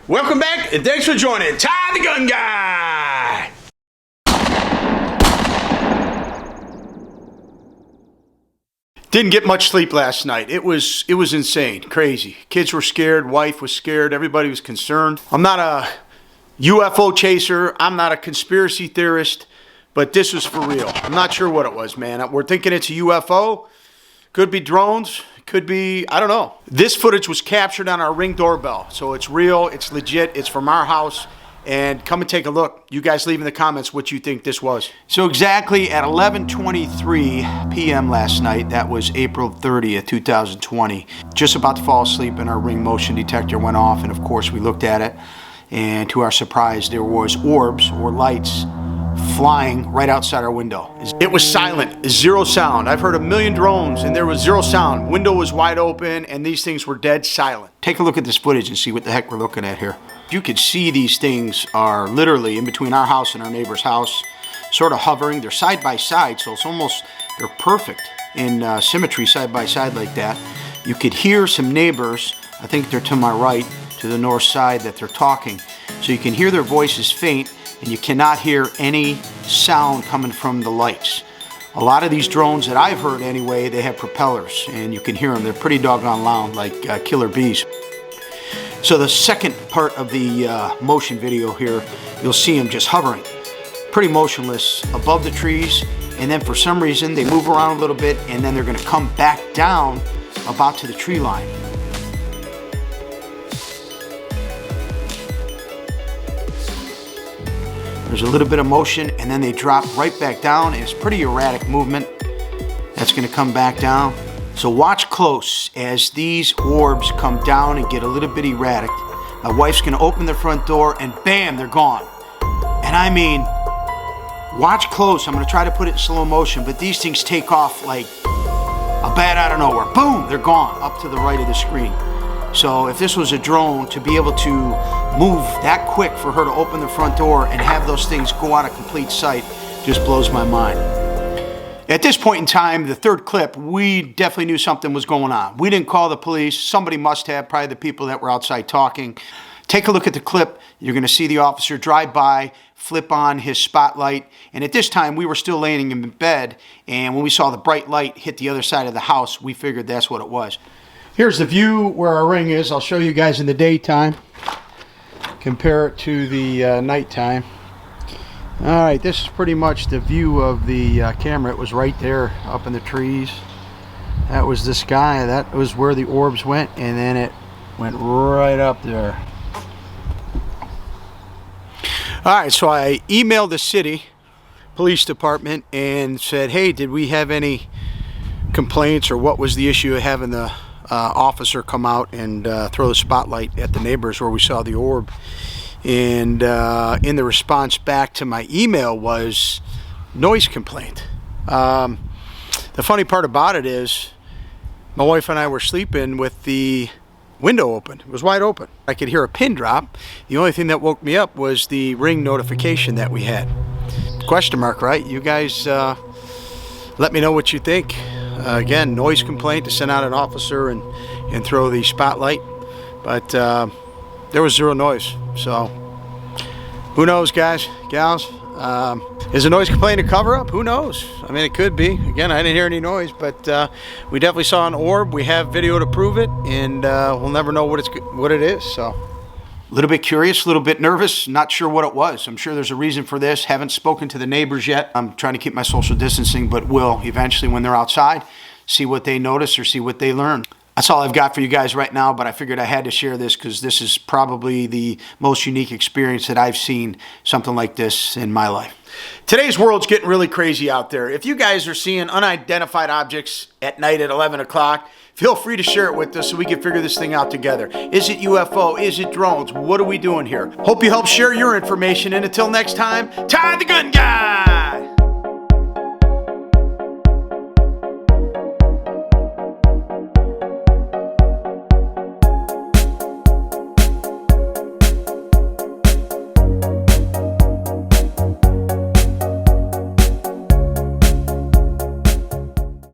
Welcome back, and thanks for joining Ty the Gun Guy. Didn't get much sleep last night. It was insane, crazy. Kids were scared, wife was scared, everybody was concerned. I'm not a UFO chaser, I'm not a conspiracy theorist, but this was for real. I'm not sure what it was, man. We're thinking it's a UFO. Could be drones, could be, I don't know. This footage was captured on our Ring Doorbell, so it's real, it's legit, it's from our house, and come and take a look. You guys leave in the comments what you think this was. So exactly at 11:23 p.m. last night, that was April 30th, 2020, just about to fall asleep and our Ring motion detector went off, and of course we looked at it, and to our surprise there was orbs or lights flying right outside our window. It was silent, zero sound. I've heard a million drones and there was zero sound. Window was wide open and these things were dead silent. Take a look at this footage and see what the heck we're looking at here. You could see these things are literally in between our house and our neighbor's house, sort of hovering. They're side by side, so it's almost, they're perfect in symmetry side by side like that. You could hear some neighbors, I think they're to my right, to the north side, that they're talking. So you can hear their voices faint, and you cannot hear any sound coming from the lights. A lot of these drones that I've heard anyway, they have propellers and you can hear them. They're pretty doggone loud, like killer bees. So the second part of the motion video here, you'll see them just hovering, pretty motionless above the trees, and then for some reason they move around a little bit and then they're gonna come back down about to the tree line. There's a little bit of motion and then they drop right back down, and it's pretty erratic movement. That's gonna come back down. So watch close as these orbs come down and get a little bit erratic. My wife's gonna open the front door and bam, they're gone. And I mean, watch close. I'm gonna try to put it in slow motion, but these things take off like a bat out of nowhere. Boom, they're gone up to the right of the screen. So if this was a drone, to be able to move that quick for her to open the front door and have those things go out of complete sight just blows my mind. At this point in time, the third clip, we definitely knew something was going on. We didn't call the police. Somebody must have, probably the people that were outside talking. Take a look at the clip. You're going to see the officer drive by, flip on his spotlight, and at this time we were still laying in bed, and when we saw the bright light hit the other side of the house, we figured that's what it was. Here's the view where our Ring is. I'll show you guys in the daytime. Compare it to the nighttime. All right, this is pretty much the view of the camera. It was right there up in the trees. That was the sky. That was where the orbs went, and then it went right up there. All right, so I emailed the city police department and said, hey, did we have any complaints, or what was the issue of having the officer come out and throw the spotlight at the neighbors where we saw the orb? And in the response back to my email was noise complaint. The funny part about it is my wife and I were sleeping with the window open. It was wide open. I could hear a pin drop. The only thing that woke me up was the Ring notification that we had. Question mark, right? You guys let me know what you think. Again, noise complaint, to send out an officer and throw the spotlight, but there was zero noise. So who knows, guys, gals? Is a noise complaint a cover-up? Who knows? I mean, it could be. Again, I didn't hear any noise, but we definitely saw an orb. We have video to prove it, and we'll never know what it is. So a little bit curious, a little bit nervous, not sure what it was. I'm sure there's a reason for this. Haven't spoken to the neighbors yet. I'm trying to keep my social distancing, but will eventually, when they're outside, see what they notice or see what they learn. That's all I've got for you guys right now, but I figured I had to share this because this is probably the most unique experience that I've seen something like this in my life. Today's world's getting really crazy out there. If you guys are seeing unidentified objects at night at 11 o'clock, feel free to share it with us so we can figure this thing out together. Is it UFO? Is it drones? What are we doing here? Hope you help share your information, and until next time, Ty the Gun Guy!